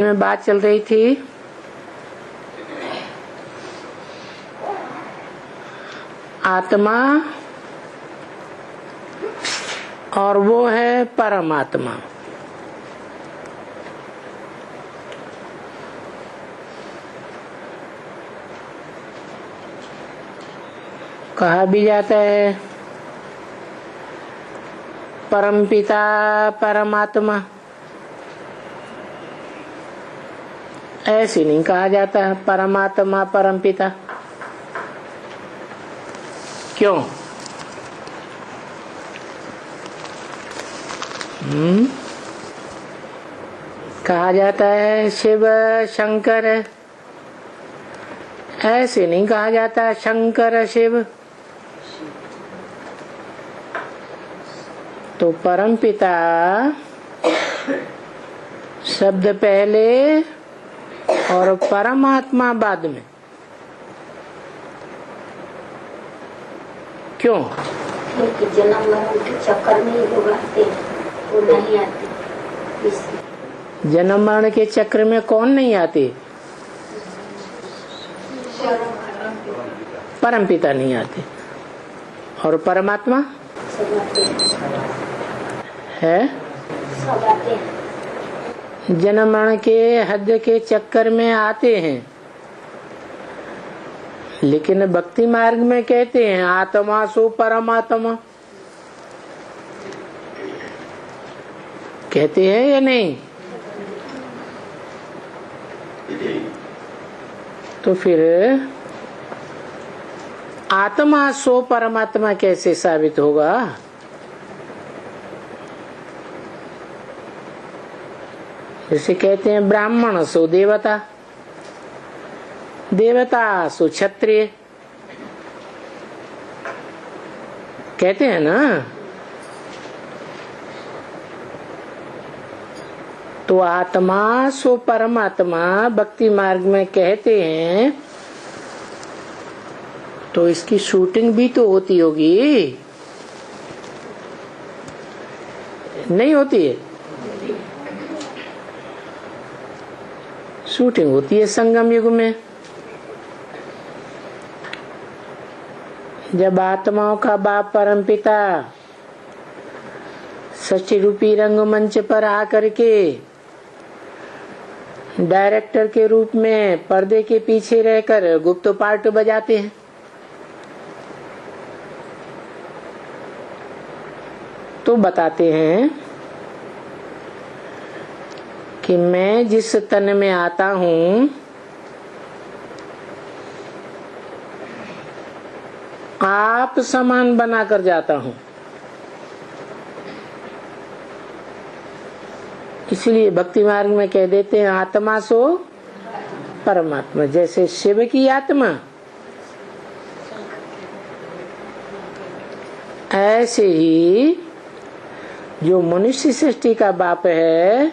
में बात चल रही थी आत्मा और वो है परमात्मा। कहा भी जाता है परमपिता परमात्मा, ऐसे नहीं कहा जाता है परमात्मा परमपिता। क्यों? कहा जाता है शिव शंकर, ऐसे नहीं कहा जाता शंकर शिव। तो परमपिता शब्द पहले और परमात्मा बाद में। क्यों? क्योंकि जन्म मरण के चक्कर में लोग आते हैं, वो नहीं आते। जन्म मरण के चक्र में कौन नहीं आते? परमपिता नहीं आते। और परमात्मा है, सब आते हैं। जन्म मरण के हद के चक्कर में आते हैं, लेकिन भक्ति मार्ग में कहते हैं आत्मा सो परमात्मा। कहते हैं या नहीं? तो फिर आत्मा सो परमात्मा कैसे साबित होगा? जैसे कहते हैं ब्राह्मण सो देवता, देवता सो क्षत्रिय, कहते हैं ना। तो आत्मा सो परमात्मा भक्ति मार्ग में कहते हैं, तो इसकी शूटिंग भी तो होती होगी, नहीं होती है? शूटिंग होती है संगम युग में, जब आत्माओं का बाप परमपिता सच्ची रूपी रंगमंच पर आकर के डायरेक्टर के रूप में पर्दे के पीछे रहकर गुप्त पार्ट बजाते हैं। तो बताते हैं कि मैं जिस तन में आता हूं, आप समान बनाकर जाता हूं। इसलिए भक्ति मार्ग में कह देते हैं आत्मा सो परमात्मा। जैसे शिव की आत्मा, ऐसे ही जो मनुष्य सृष्टि का बाप है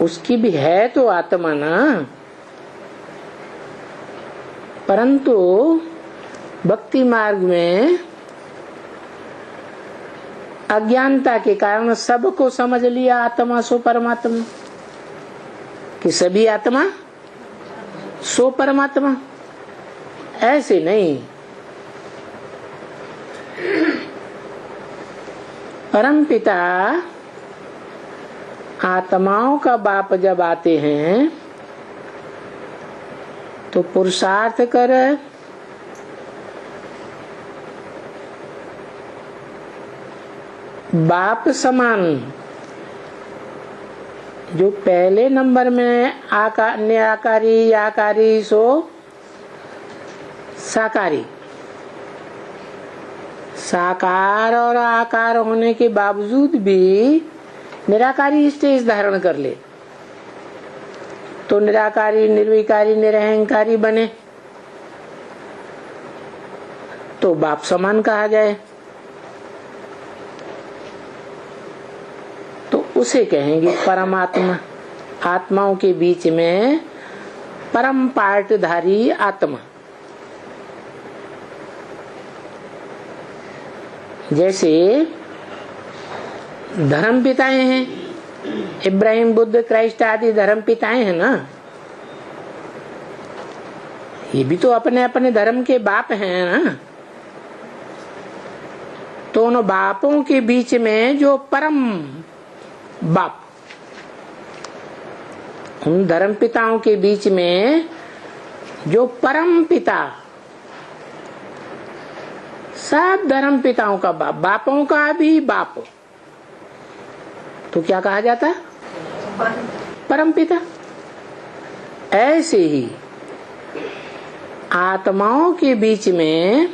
उसकी भी है तो आत्मा ना, परंतु भक्ति मार्ग में अज्ञानता के कारण सबको समझ लिया आत्मा सो परमात्मा, कि सभी आत्मा सो परमात्मा। ऐसे नहीं, परमपिता आत्माओं का बाप जब आते हैं तो पुरुषार्थ कर बाप समान, जो पहले नंबर में निराकारी आकारी सो साकारी, साकार और आकार होने के बावजूद भी निराकारी स्टेज धारण कर ले तो निराकारी निर्विकारी निरहंकारी बने तो बाप समान कहा जाए, तो उसे कहेंगे परमात्मा। आत्माओं के बीच में परम पार्टधारी आत्मा। जैसे धर्म पिताएं हैं, इब्राहिम, बुद्ध, क्राइस्ट आदि धर्म पिताएं हैं ना, ये भी तो अपने अपने धर्म के बाप हैं ना। तो उन बापों के बीच में जो परम बाप, उन धर्म पिताओं के बीच में जो परम पिता, सब धर्म पिताओं का बाप, बापों का भी बाप, तो क्या कहा जाता? परम पिता। ऐसे ही आत्माओं के बीच में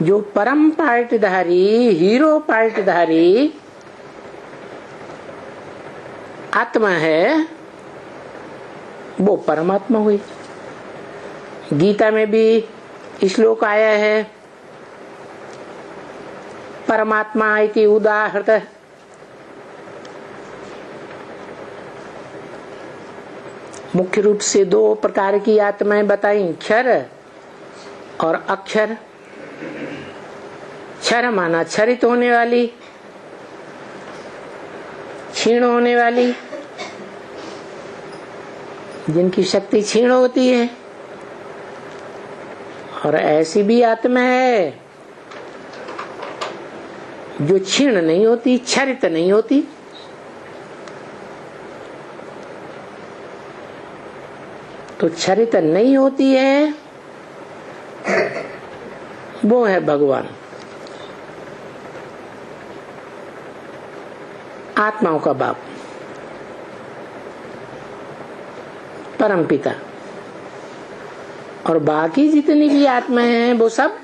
जो परम पार्टधारी, हीरो पार्टधारी आत्मा है, वो परमात्मा हुई। गीता में भी श्लोक आया है, परमात्मा इति उदाहृत। मुख्य रूप से दो प्रकार की आत्माएं बताई, क्षर और अक्षर। क्षर माना क्षरित होने वाली, क्षीण होने वाली, जिनकी शक्ति क्षीण होती है। और ऐसी भी आत्मा है जो क्षीण नहीं होती, क्षरित नहीं होती। तो क्षरित नहीं होती है, वो है भगवान, आत्माओं का बाप, परम पिता। और बाकी जितनी भी आत्माएं हैं वो सब